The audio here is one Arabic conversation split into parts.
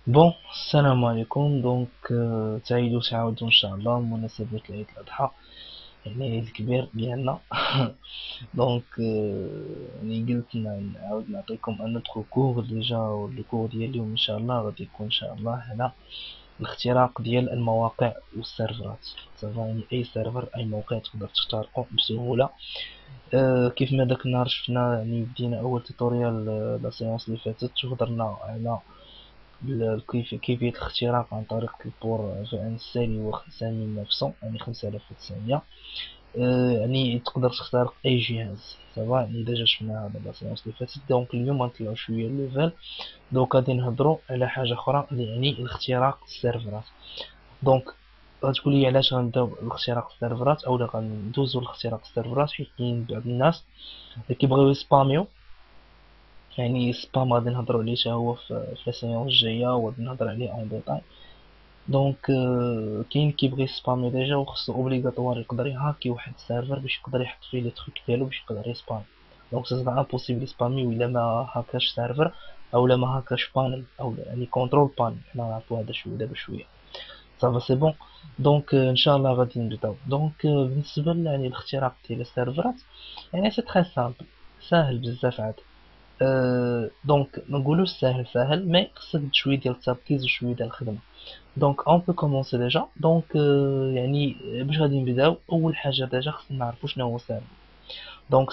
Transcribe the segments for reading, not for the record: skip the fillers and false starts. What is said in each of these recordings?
بون السلام عليكم. تعيدوا تعاودوا ان شاء الله بمناسبة عيد الاضحى، يعني العيد الكبير ديالنا. يعني قلت نعاود نعطيكم ان ندخل كور ديجا، والكور ديال اليوم ان شاء الله غادي يكون ان شاء الله على الاختراق ديال المواقع والسيرفرات. صافا يعني اي سيرفر اي موقع تقدر تخترقه بسهولة. كيف ما داك النهار شفنا، يعني بدينا اول توتوريال لا سيونس اللي فاتت وهضرنا على كيفية الاختراق عن طريق البور في ان السالي هو 5900، يعني 5900. يعني تقدر تخترق اي جهاز. صافا يعني ديجا شفنا هذا لا سيونس اللي فاتت. اليوم غنطلعو شوية الليفل. غادي نهضرو على حاجة اخرى اللي يعني الاختراق السيرفرات. دونك غتقولي علاش غنبداو باختراق السيرفرات اولا غندوزو لاختراق السيرفرات، حيت كاين بعض الناس اللي كيبغيو يسباميو. يعني سبام غادي نهضروا عليه حتى هو في السيونس الجايه، وغادي نهضر عليه اون ديتاي. كاين كيبغي يسبامي ديجا وخصو اوبليغاتوار يقدر يهاكي واحد السيرفر باش يقدر يحط فيه لي تروك ديالو باش يقدر يسبام. سي امبوسيبل يسبامي الا ما هاكاش سيرفر اولا ما هاكاش بانل او يعني كونترول بانل. حنا نعرفوا هذا شويه دابا شويه. صافا سي بون. ان شاء الله غادي نبداو. بالنسبه يعني الاختراق ديال السيرفرات، يعني سي تري سامبل، ساهل بزاف عاد. نقولوش ساهل ساهل، مي خصك شويه ديال التركيز وشويه ديال الخدمه. اون بو كومونسي ديجا. يعني باش غادي نبداو، اول حاجه ديجا خصنا نعرفو شنو هو سيرفر.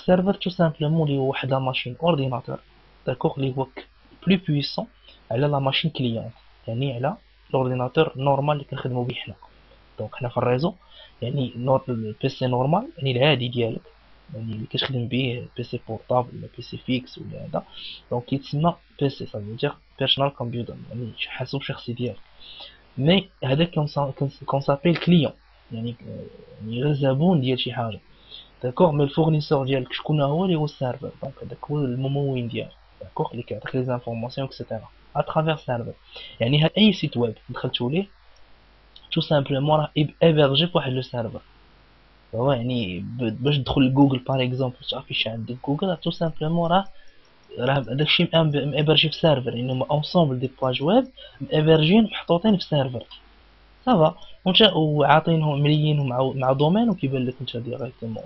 سيرفر تو سامبلومون اللي هو واحد لا ماشين اورديناتور، داكوغ، اللي هو بلو بويسون على لا ماشين كليون، يعني على الاورديناتور نورمال اللي كنخدمو به حنا. حنا في الريزو، يعني البيسي نورمال يعني العادي ديالك، يعني اللي كتخدم به بيسي بورطابل ولا بيسي فيكس ولا هذا. كيتسمى بيسي، صافي دير بيرسونال كمبيوتر، يعني حاسوب شخصي ديالك. مي هذاك كونسابيل كليون، يعني يعني غير زبون ديال شي حاجه. داكوغ. مي الفورنيسور ديالك شكون هو؟ اللي هو السيرفر. هذاك هو الممول ديالك، داكوغ، اللي كيعطيك لي زانفورماسيون اكسيتيرا اترافير سيرفر. يعني اي سيت ويب دخلتو ليه تو سامبلومون راه ايبرجي فواحد لو سيرفر. هو يعني باش تدخل لجوجل باغ اكزومبل تافيشي عندك جوجل، تو سامبلومون راه داكشي مابرجي في سيرفر، يعني هما اونسومبل دي باج ويب مابرجين محطوطين في سيرفر. صافا. وعاطينهم مليينهم مع دومين، وكيبان لك انت ديريكتومون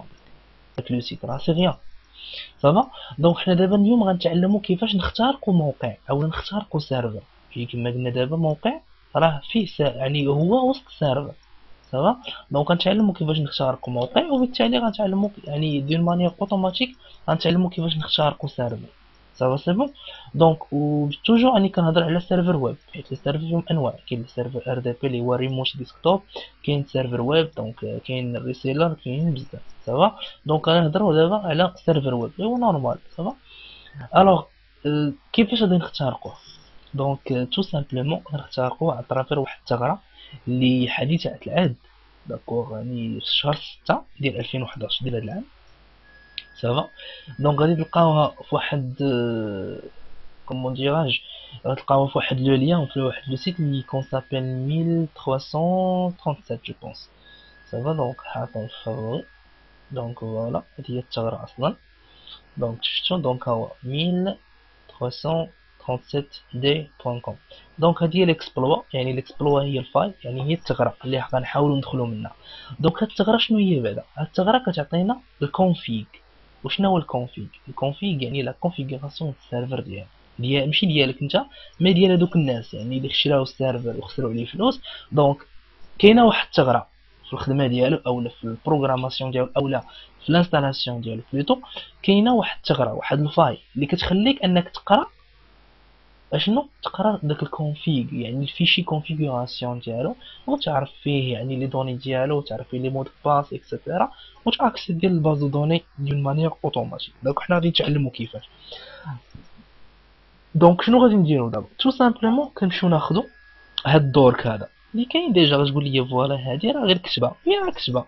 داك لو سيت راه سي غيان. صافا. حنا دابا اليوم غنتعلموا كيفاش نخترقوا موقع او نخترقوا سيرفر. كما قلنا دابا موقع راه فيه يعني هو وسط سيرفر. صافا. غنتعلموا كيفاش نخترقوا موقع، وبالتالي غنتعلموا يعني دون مانيير اوتوماتيك غنتعلموا كيفاش نخترقوا سيرفر. صافا سي بون. و توجور راني كنهضر على سيرفر ويب، حيت السيرفر فيهم انواع. كاين السيرفر ار دي بي اللي هو ريموت ديسكتوب، كاين سيرفر ويب، كاين الريسيلر، كاين بزاف. صافا. غنهضروا دابا على سيرفر ويب اللي هو نورمال. صافا. الوغ كيفاش غادي نخترقوه؟ تو سامبلومون غنخترقوه على طرافير واحد الثغره اللي حديثه العهد. داكوغ، يعني في شهر 6 ديال 2011 ديال هاد العام. سافا. غادي تلقاوها في واحد كومون ديراج، غتلقاوها في واحد لو ليان في واحد لو سيت اللي كونسابيل 1337 جو بونس. سافا. حاطين الفافوري. فوالا هادي هي الثغره اصلا. شفتو. هو 1337d.com. هذه هي الاكسبلوا، يعني الاكسبلوا هي الفايل، يعني هي الثغره اللي غنحاولوا ندخلوا منها. هاد الثغره شنو هي بعدا؟ هاد الثغره كتعطينا الكونفيغ. وشنو هو الكونفيغ؟ الكونفيغ يعني لا كونفيغوراسيون السيرفر ديال ماشي ديالك انت، ما ديال هذوك الناس يعني اللي شراو السيرفر وخسروا عليه فلوس. دونك كاينه واحد الثغره في الخدمه ديالو اولا في البروغراماسيون ديالو اولا في الانستالاسيون ديالو بلوتو. كاينه واحد الثغره، واحد الفاي اللي كتخليك انك تقرا اشنو، تقرا داك الكونفيغ، يعني الفيشي كونفيغوراسيون ديالو، وتعرف فيه يعني لي دوني ديالو، وتعرف فيه لي مود باس اكسيتيرا، وتاكسيدي للباز دو دوني دون مانيير اوتوماتيك. حنا غادي نتعلموا كيفاش. شنو غادي نديرو دابا؟ تو سامبلومون كنمشيو ناخدو هاد الدورك هذا اللي كاين ديجا. غتقول لي فوالا هادي راه غير كتبه، هي راه كتبه،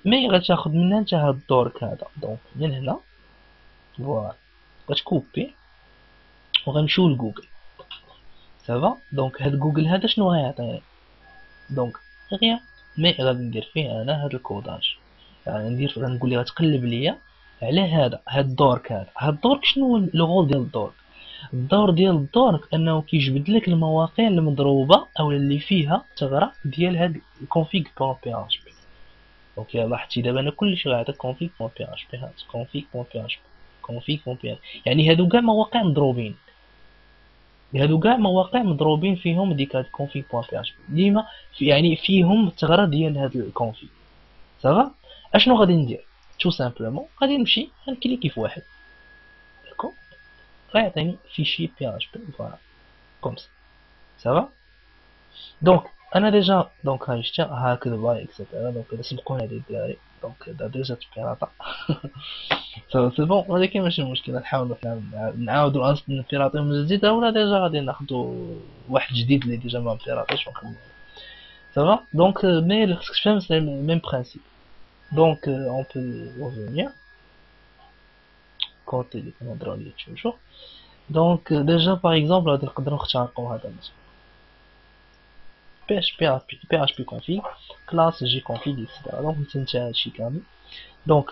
مي غتاخد منها انت هاد الدورك هذا. من هنا فوالا غتكوبي وغنمشيو لجوجل. سافا. هاد جوجل هذا شنو غيعطيني؟ دونك غير مي غادي ندير فيه انا هاد الكوداج. يعني غنقول ليه غتقلب ليا على هاد الدورك هذا. هاد الدورك شنو هو لو غول ديال الدورك؟ الدور ديال الدور انه كيجبد لك المواقع المضروبه او اللي فيها ثغره ديال هاد الكونفيغ بون بي اش بي. دونك الا لاحظتي دابا انا كلشي غيعطيك config .php هاد config .php config .php يعني هادو كاع مواقع مضروبين، هادو كاع مواقع مضروبين فيهم ديك هاد config .php ديما يعني فيهم الثغره ديال هاد الكونفيغ. صافا اشنو غادي ندير؟ تو سامبلومون غادي نمشي غنكليكي في واحد داكو غيعطيني فيشي PHP فوالا كوم سا. صافا دونك انا ديجا دونك هاي شتا هكذا باي اكسيتيرا. دونك اذا سبقونا هادي الدراري دونك دا ديجا تبيراطا صافا سي بون ولكن ماشي مشكل نحاولو حنا نعاودو نبيراطيو من جديد ولا ديجا غادي ناخدو واحد جديد اللي ديجا ما مبيراطيش ونخدمو. صافا دونك مي اللي خصك تفهم سي ميم برانسيب. دونك اون بو revenir كونتي اللي كنهضرو عليه توجور. دونك ديجا باغ اكزومبل غادي نقدرو نختارقو هذا مثلا PHP config classe gconfig etc. دونك نتنتا هادشي كامل. دونك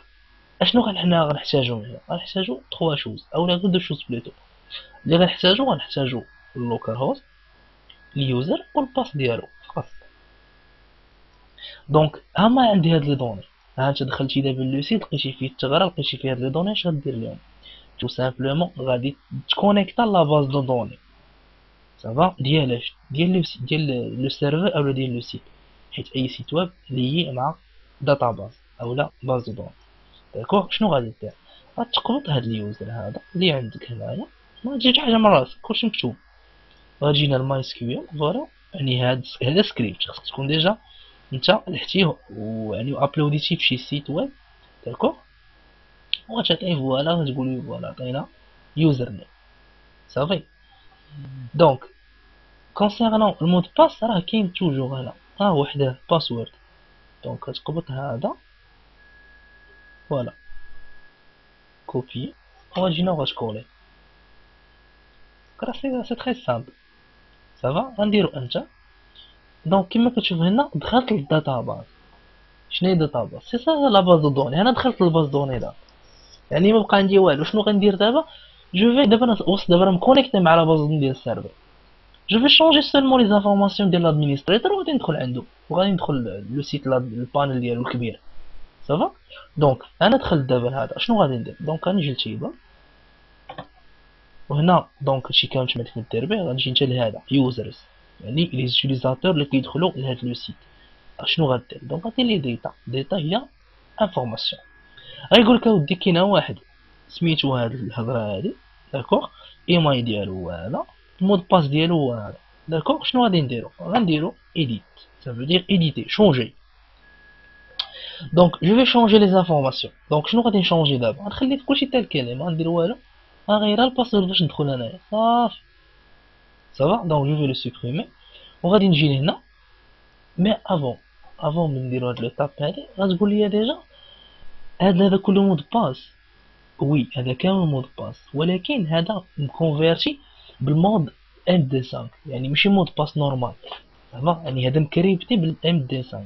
اشنو حنا غنحتاجو هنا؟ غنحتاجو 3 شوز اولا غير 2 شوز بليتو اللي غنحتاجو اللوكال هوست اليوزر والباس ديالو فقط. دونك هما عندي هاد لي دوني، ها انت دخلتي دابا لو سيت لقيتي فيه الثغره لقيتي فيه هاد لي دوني اش غدير اليوم؟ تو سامبلومون غادي تكونيكتا لا باز دو دوني صافا ديالاش ديال لو سيت ديال لو سيرفر اولا ديال لو سيت، حيت اي سيت ويب ليي مع داتاباز اولا باز دو دوني. داكوغ شنو غادي دير؟ غتقبط هاد اليوزر هذا اللي عندك هنايا، ما تجيش حاجه من راسك كلشي مكتوب. غتجي هنا الماي سكيول فوالا يعني هذا سكريبت خصك تكون ديجا انت لحتيه ويعني ابلوديتيه في شي سيت ويب داكوغ، وغتعطيه فوالا غتقول فوالا عطينا يوزر نيم صافي. دونك كونسيرنون المود باس راه كاين توجور هنا ها هو وحده باسورد. دونك غتقبط هذا فوالا كوبي وغتجي هنا وغتكولي راه سي تري سامبل صافا. غنديرو انت دونك كيما كتشوف هنا دخلت للداتاباز. شنو هي الداتاباز؟ سي سا لا باز دو دوني. انا دخلت للباز دوني دابا يعني ما بقى عندي والو. شنو غندير دابا؟ جو في دابا دابا راه مكونيكتي مع لا باز ديال السيرفر. جو في شونجي سولمون لي زانفورماسيون ديال لادمينستريتور وغادي ندخل عندو وغادي ندخل لو سيت البانل ديالو الكبير صافا. دونك انا دخلت دابا لهذا شنو غادي ندير؟ دونك غنجي لتيبل وهنا دونك هادشي كامل تما في التربيع غنجي نتا لهذا يوزرز يعني لي زوتيليزاتور اللي كيدخلوا لهاد لو سيت. شنو غدير؟ دونك غادير لي ديتا هي انفورماسيون. غيقول لك اودي كاين واحد سميتو هاد الهضره هادي داكوغ ايمايل ديالو هو هذا المود باس ديالو هو هذا داكوغ. شنو غادي نديرو؟ غنديرو ايديت ça veut dire éditer changer. donc je vais changer les informations. donc شنو غادي نشونجي دابا؟ غنخلي كلشي تال كيل ما ندير والو غير الباسورد باش ندخل انايا صافي صافا. دونك جو في لو سوبريمي وغادي نجي لهنا مي افون من نديرو هاد ليطاب هادي غتقول لي ديجا هذا كله مود باس. وي هذا كامل مود باس ولكن هذا مكونفيرتي بالمود ام دي 5 يعني ماشي مود باس نورمال صافا. يعني هذا مكريبتي بالام دي 5.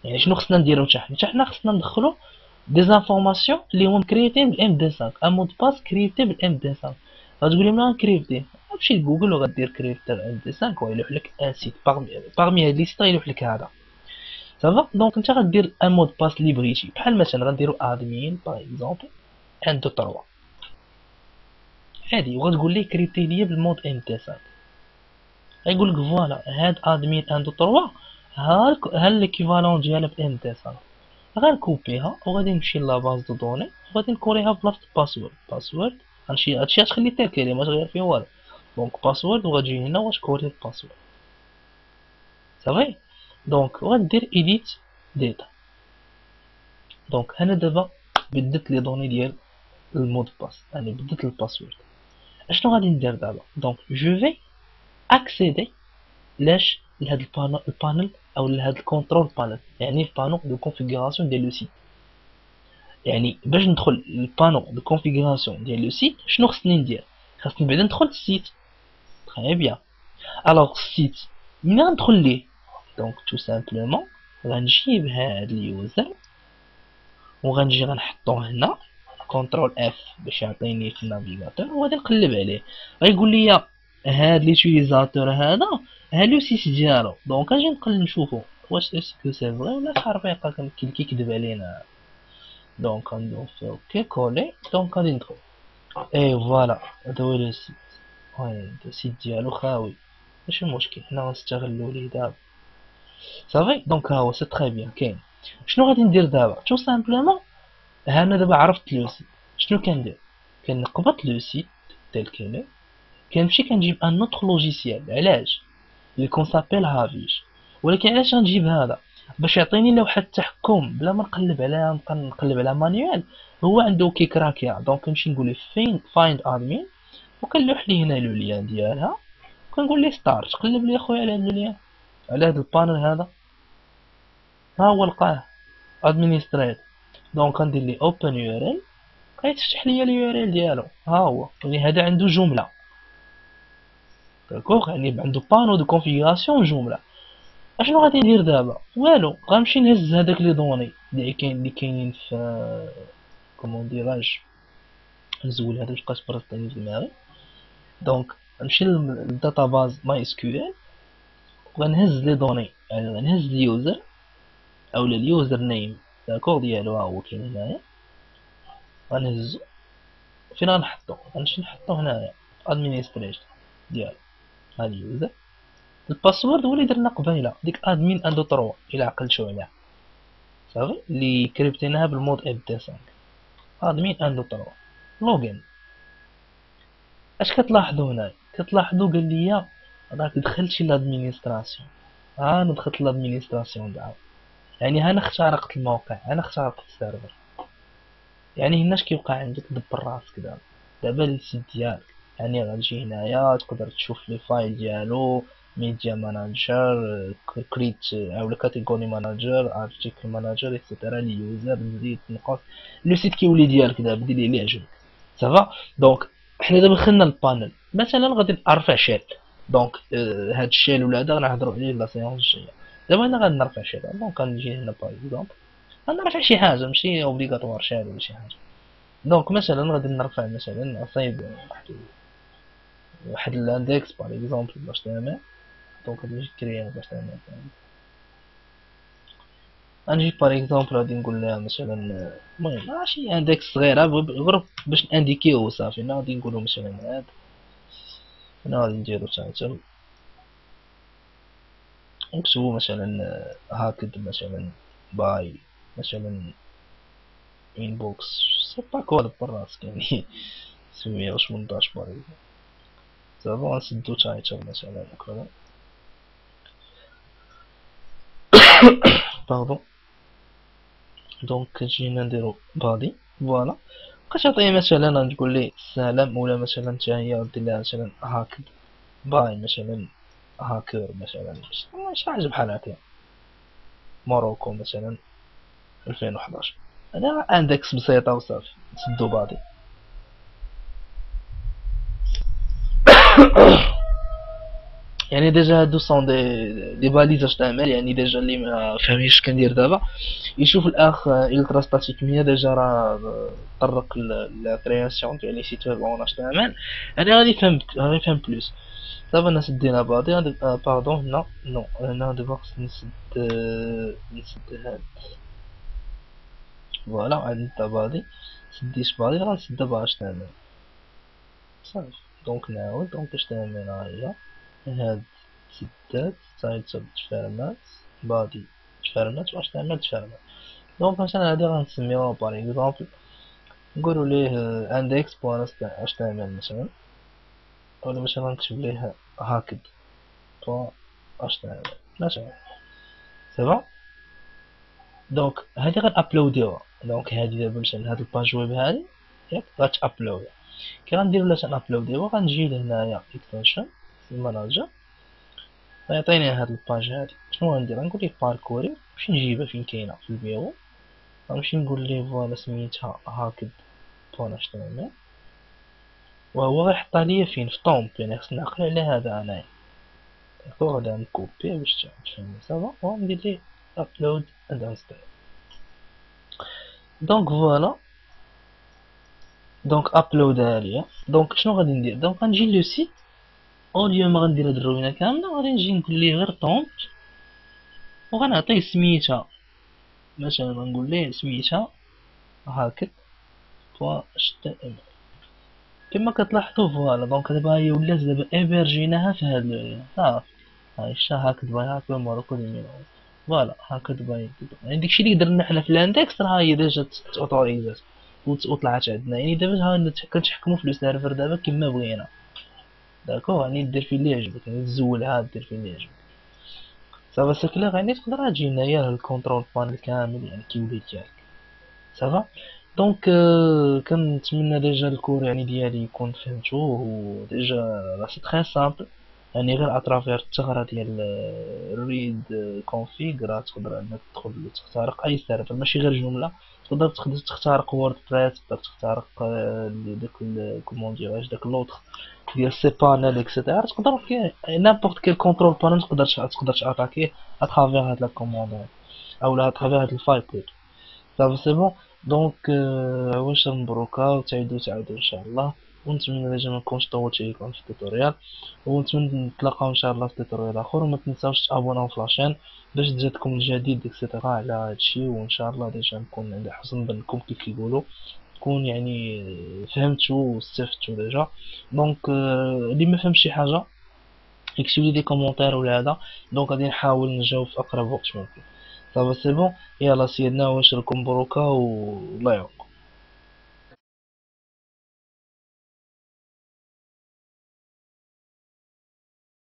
يعني شنو خصنا نديرو حنا خصنا ندخلو دي زانفورماسيون اللي هما مكريبتين بالام دي 5 ان مود باس كريبتي بالام دي 5. غتقول لي ما كريبتي غتمشي لجوجل وغدير كريبتر ام دي 5 ويلوح لك ان سيت باغمي هاد لي سيت يلوح لك هذا صافا. دونك انت غدير ان مود باس اللي بغيتي بحال مثلا غنديرو ادمين باغ اكزومبل 1 2 3 عادي وغتقول لي كريبتي ليا بالمود ام دي 5. غيقول لك فوالا هاد ادمين 1 2 3 ها ليكيفالون ديالها بام دي 5. غنكوبيها وغادي نمشي لاباز دو دوني وغادي نكوريها بلاصه باسورد هادشي غتخلي تال كلمه ما تغير فيه والو. دونك باسورد وغتجي هنا وغتكوري الباسورد صافي. دونك وغدير ايديت ديتا. دونك هنا دابا بدلت لي دوني ديال المود باس يعني بدلت الباسورد. اشنو غادي ندير دابا؟ دونك جو في اكسيدي لاش لهاد البانل او لهاد الكونترول بانل يعني البانو دو كونفيغوراسيون ديال لو سيت. يعني باش ندخل للبانو دو كونفيغوراسيون ديال لو سيت شنو خصني ندير؟ خصني بعدا ندخل للسيت تري بيان. الوغ السيت منين غندخل ليه؟ دونك تو سامبلومون غنجيب هاد اليوزر وغنجي غنحطوه هنا كونترول اف باش يعطيني في النافيغاتور وغادي نقلب عليه. غيقول لي هاد ليوتيليزاتور هذا ها لو سيت ديالو. دونك اجي نقلب نشوفو واش اسكو سي فري ولا خربيقه كيكذب علينا. دونك غندوز في اوكي كولي. دونك غادي ندخل اي فوالا هذا هو لو سيت. وي السيت ديالو خاوي ماشي مشكل حنا غنستغلو ليه دابا صافي. دونك ها هو سي تري بيان كاين. شنو غادي ندير دابا تو سامبلومون ها انا دابا عرفت لو سيت. شنو كندير كنقبط لو سيت تيل كيلو كنمشي كنجيب ان اوتر لوجيسيال. علاش اللي كون سابيل هافيش. ولكن علاش غنجيب هذا باش يعطيني لوحه التحكم بلا ما نقلب عليها نبقى نقلب على مانيوال. هو عنده كيكراكيا. دونك كنمشي نقول له فين فايند ادمين وكنلوح لي هنا لو ليان ديالها وكنقول ليه ستارت. قلب لي اخويا على هذا الليان على هذا البانل هذا. ها هو لقاه ادمينستريت. دونك غندير لي اوبن يو ار ال غيتفتح لي اليو ار ال ديالو. ها هو يعني هذا عنده جمله داكوغ يعني عنده بانو دو كونفيغوراسيون جمله. اشنو غادي ندير دابا والو غنمشي نهز هذاك لي دوني اللي كاينين في كومون ديراج نزول هذا باش بقات براسطيني في دماغي. دونك نمشي للداتاباز ماي اس كيو ال وغنهز لي دوني يعني غنهز اليوزر او اليوزر نيم داكوغ ديالو. ها هو كاين هنايا غنهزو فين غنحطو غنمشي نحطو هنايا ادمينستريشن ديالو ها اليوزر. الباسورد هو اللي درنا قبيله ديك ادمين اندو 3 الى عقلتو عليها صافي اللي كريبتيناها بالمود اف دي 5 ادمين اندو 3 لوغين. اش كتلاحظوا هنا كتلاحظوا قال لي راك دخلتي لادمينستراسيون. انا دخلت لادمينستراسيون دابا يعني انا اخترقت الموقع انا اخترقت السيرفر. يعني هنا اش كيوقع عندك دبر راسك دابا السيت ديالك يعني غتجي هنايا تقدر تشوف لي فايل ديالو ميديا ماناجر كريت او كاتيجوري ماناجر ارتيكل ماناجر اكسيتيرا اليوزر نزيد نقص. لو سيت كيولي ديالك دابا دير ليه اللي يعجبك صافا. دونك حنا دابا دخلنا للبانل مثلا غادي نرفع شيل. دونك هاد الشيل ولا هذا غنهضروا عليه لا سيونس الجايه. دابا انا غادي نرفع شيل دونك غنجي هنا باغ اكزومبل غنرفع شي حاجه ماشي اوبليغاتوار شيل ولا شي حاجه. دونك مثلا غادي نرفع مثلا نصايب واحد الاندكس باغ اكزومبل باش تعمل. دونك غادي نجي كريا باش تعمل غنجي باغ اكزومبل غادي نقول لها مثلا المهم ماشي اندكس صغيره غير باش انديكيو صافي. هنا غادي نقولو مثلا هاد هنا غادي نديرو تايتل نكتبو مثلا هاكد مثلا باي مثلا انبوكس سي با كود براسك يعني 718 باغ اكزومبل صافي. غنسدو تايتل مثلا هكذا باردون. دونك جينا نديرو بادي فوالا كتعطيه مثلا نقول ليه السلام ولا مثلا حتى هي دير لها مثلا هاكد باي مثلا هاكر مثلا شي حاجه بحال هكا موروكو مثلا 2011. هذا اندكس بسيطه وصافي نسدو بادي. يعني ديجا هادو سون دي باليز اش تعمل يعني ديجا اللي ما فهميش كندير دابا يشوف الاخ الترا ستاتيك 100 ديجا راه طرق لا كرياسيون ديال لي سيت ويب اون اش تعمل. انا غادي يفهم بلوس صافي. انا سدينا بادي باردون هنا نو هنا دابا خصني نسد هاد فوالا عندنا بادي سديت بادي غنسد دابا اش تعمل صافي. دونك نعاود دونك اش تعمل هي هاد سدات تايتل تفرمات بادي تفرمات واش تعمل تفرمات. دونك مثلا هادي غنسميوها باغ اكزومبل نقولو ليه اندكس بوان اش تعمل مثلا ولا مثلا نكتب ليه هاكد بوان اش تعمل مثلا سافا. دونك هادي غنابلوديوها. دونك هادي دابا مثلا هاد الباج ويب هادي ياك غتابلود كي غنديرو لا تنابلوديوها غنجي لهنايا اكستنشن الماناجر غيعطيني هاد الباج هادي. شنو غندير غنقول ليه باركوري نمشي نجيبها فين كاينه في البيرو غنمشي نقول ليه فوالا سميتها هاكد بوان اش تي ام ال وهو غيحطها ليا فين في طومب يعني خصني نعقل على هذا انايا داكوغ. غادي نكوبيه باش تفهمي صافا وندير ليه ابلود اند انستال. دونك فوالا دونك ابلودها ليا. دونك شنو غادي ندير؟ دونك غنجي لو سيت، او ليو ما غندير هاد الروينه كامله، غادي نجي نقول ليه غير طونط، وغنعطيه سميتها. مثلا غنقول ليه سميتها هاكد بوا html كما كتلاحظوا. فوالا دونك دابا هي ولات دابا ايبرجيناها في هاد صافي. هاي شتا هاكد باي هاكد ماروكو ديال فوالا هاكد باي. يعني داكشي اللي درنا حنا في الاندكس راه هي ديجا اوتوريزات وطلعت عندنا. يعني دابا ها كنتحكموا في لو سيرفر دابا كما بغينا. داكوغ يعني دير فيه اللي يعجبك، يعني تزولها دير فيه اللي يعجبك. صافا سي كلير. يعني تقدر تجي هنايا الكونترول بانل كامل يعني كيولي ديالك. صافا. دونك كنتمنى ديجا الكور يعني ديالي يكون فهمتوه، وديجا راه سي تري سامبل. يعني غير اترافير الثغرة ديال ريد كونفيغ راه تقدر انك تدخل تخترق اي سيرفر، ماشي غير جملة. تقدر تخترق ووردبريس، تقدر تخترق داك كومون ديراج داك لوطخ ديال سي بانل اكسيتيرا. تقدر في نيمبورت كيل كونترول بانل تقدر اتاكيه اترافير هاد لا كوموند او اترافير هاد الفايل بلوتو. صافي سي بون. دونك واش مبروكا وتعاودوا ان شاء الله. ونتمنى ديجا منكونش طولت عليكم في التوتوريال، ونتمنى نتلاقاو ان شاء الله في توتوريال اخر. وما تنساوش تابوناو في لاشين باش تجاتكم الجديد اكسيتيرا على هادشي. وان شاء الله ديجا نكون عند حسن ظنكم كيف كيقولوا، تكون يعني فهمتوا واستفدتوا ديجا. دونك اللي ما فهمش شي حاجه يكتب لي دي كومونتير ولا هذا، دونك غادي نحاول نجاوب في اقرب وقت ممكن. صافي سي بون. يلا سيدنا واش راكم مبروكا والله يعاون.